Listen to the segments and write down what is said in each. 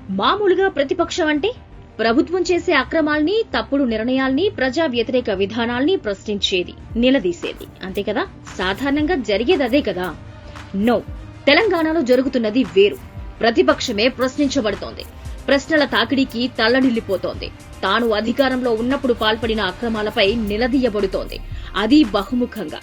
మామూలుగా ప్రతిపక్షం అంటే ప్రభుత్వం చేసే అక్రమాల్ని, తప్పుడు నిర్ణయాల్ని, ప్రజా వ్యతిరేక విధానాల్ని ప్రశ్నించేది, నిలదీసేది, అంతే కదా? సాధారణంగా జరిగేది అదే కదా? నో, తెలంగాణలో జరుగుతున్నది వేరు. ప్రతిపక్షమే ప్రశ్నించబడుతోంది. ప్రశ్నల తాకిడికి తల్లడిల్లిపోతోంది. తాను అధికారంలో ఉన్నప్పుడు పాల్పడిన అక్రమాలపై నిలదీయబడుతోంది. అది బహుముఖంగా.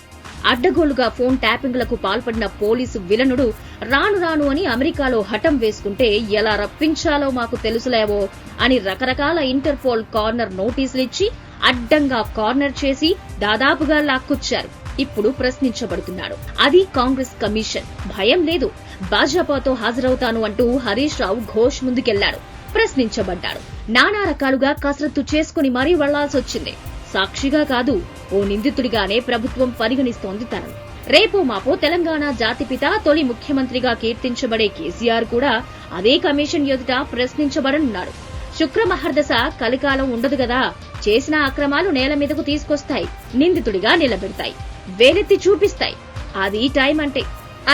అడ్డగోలుగా ఫోన్ ట్యాపింగ్లకు పాల్పడిన పోలీసు విలనుడు రాను రాను అని అమెరికాలో హఠం వేసుకుంటే ఎలా రప్పించాలో మాకు తెలుసులేవో అని రకరకాల ఇంటర్పోల్ కార్నర్ నోటీసులిచ్చి అడ్డంగా కార్నర్ చేసి దాదాపుగా లాక్కొచ్చారు. ఇప్పుడు ప్రశ్నించబడుతున్నాడు. అది కాంగ్రెస్ కమిషన్. భయం లేదు, భాజపాతో హాజరవుతాను అంటూ హరీష్ రావు ఘోష్ ముందుకెళ్లాడు. ప్రశ్నించబడ్డాడు. నానా రకాలుగా కసరత్తు చేసుకుని మరీ వెళ్లాల్సొచ్చింది. సాక్షిగా కాదు, ఓ నిందితుడిగానే ప్రభుత్వం పరిగణిస్తోంది తనను. రేపో మాపో తెలంగాణ జాతిపిత, తొలి ముఖ్యమంత్రిగా కీర్తించబడే కేసీఆర్ కూడా అదే కమిషన్ ఎదుట ప్రశ్నించబడనున్నాడు. శుక్రమహర్దశ కలికాలం ఉండదు గదా. చేసిన అక్రమాలు నేల మీదకు తీసుకొస్తాయి, నిందితుడిగా నిలబెడతాయి, వేలెత్తి చూపిస్తాయి. అది టైం అంటే,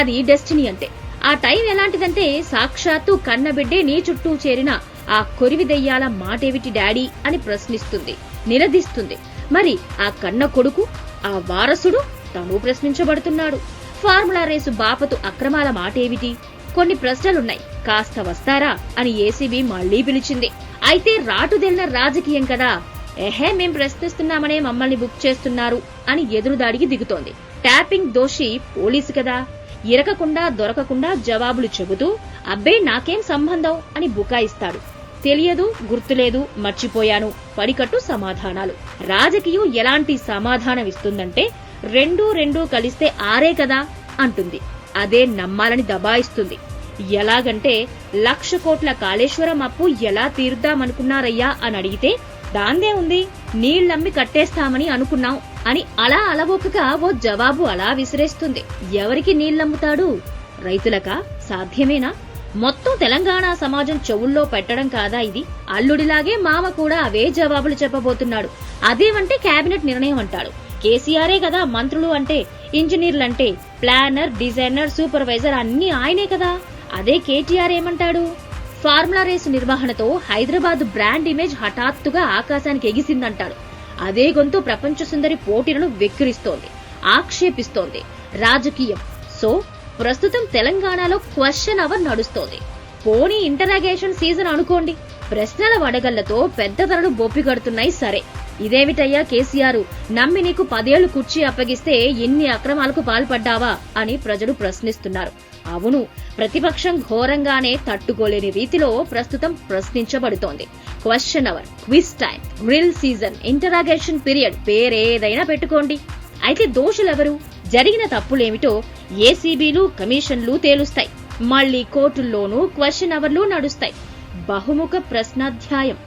అది డెస్టినీ అంటే. ఆ టైం ఎలాంటిదంటే సాక్షాత్తు కన్నబిడ్డే నీ చుట్టూ చేరిన ఆ కొరివి దెయ్యాల మాటేమిటి డాడీ అని ప్రశ్నిస్తుంది, నిలదీస్తుంది. మరి ఆ కన్న కొడుకు, ఆ వారసుడు తను ప్రశ్నించబడుతున్నాడు. ఫార్ములా రేసు బాపతు అక్రమాల మాటేమిటి? కొన్ని ప్రశ్నలున్నాయి, కాస్త వస్తారా అని ఏసీబీ మళ్లీ పిలిచింది. అయితే రాటుదెళ్ల రాజకీయం కదా, మేం ప్రశ్నిస్తున్నామనే మమ్మల్ని బుక్ చేస్తున్నారు అని ఎదురుదాడికి దిగుతోంది. ట్యాపింగ్ దోషి పోలీసు కదా, ఇరకకుండా దొరకకుండా జవాబులు చెబుతూ అబ్బే నాకేం సంబంధం అని బుకాయిస్తాడు. తెలియదు, గుర్తులేదు, మర్చిపోయాను, పడికట్టు సమాధానాలు. రాజకీయం ఎలాంటి సమాధానం ఇస్తుందంటే రెండు కలిస్తే 6 కదా అంటుంది. అదే నమ్మాలని దబాయిస్తుంది. ఎలాగంటే 1,00,000 కోట్ల కాళేశ్వరం అప్పు ఎలా తీరుద్దామనుకున్నారయ్యా అని అడిగితే దాందే ఉంది, నీళ్లమ్మి కట్టేస్తామని అనుకున్నాం అని అలా అలవోకగా ఓ జవాబు అలా విసిరేస్తుంది. ఎవరికి నీళ్లమ్ముతాడు? రైతులకా? సాధ్యమేనా? మొత్తం తెలంగాణ సమాజం చెవుల్లో పెట్టడం కాదా ఇది? అల్లుడిలాగే మామ కూడా అవే జవాబులు చెప్పబోతున్నాడు. అదేమంటే కేబినెట్ నిర్ణయం అంటాడు. కేసీఆరే కదా మంత్రులు అంటే, ఇంజనీర్లంటే, ప్లానర్, డిజైనర్, సూపర్వైజర్ అన్ని ఆయనే కదా. అదే కేటీఆర్ ఏమంటాడు? ఫార్ములా రేసు నిర్వహణతో హైదరాబాద్ బ్రాండ్ ఇమేజ్ హఠాత్తుగా ఆకాశానికి ఎగిసిందంటాడు. అదే గొంతు ప్రపంచ సుందరి పోటీలను వెక్కిరిస్తోంది, ఆక్షేపిస్తోంది. రాజకీయం. సో ప్రస్తుతం తెలంగాణలో క్వశ్చన్ అవర్ నడుస్తోంది. పోనీ ఇంటరాగేషన్ సీజన్ అనుకోండి. ప్రశ్నల వడగళ్లతో పెద్ద ధరలు బొప్పిగడుతున్నాయి. సరే, ఇదేమిటయ్యా కేసీఆర్, నమ్మి నీకు 10 ఏళ్లు కుర్చీ అప్పగిస్తే ఇన్ని అక్రమాలకు పాల్పడ్డావా అని ప్రజలు ప్రశ్నిస్తున్నారు. అవును, ప్రతిపక్షం ఘోరంగానే తట్టుకోలేని రీతిలో ప్రస్తుతం ప్రశ్నించబడుతోంది. Question hour, quiz time, grill season, interrogation period, పేరేదైనా పెట్టుకోండి. అయితే దోషులెవరు? జరిగిన తప్పులేమిటో ఏసీబీలు, కమిషన్లు తేలుస్తాయి. మళ్లీ కోర్టుల్లోనూ క్వశ్చన్ అవర్లు నడుస్తాయి. బహుముఖ ప్రశ్నాధ్యాయం.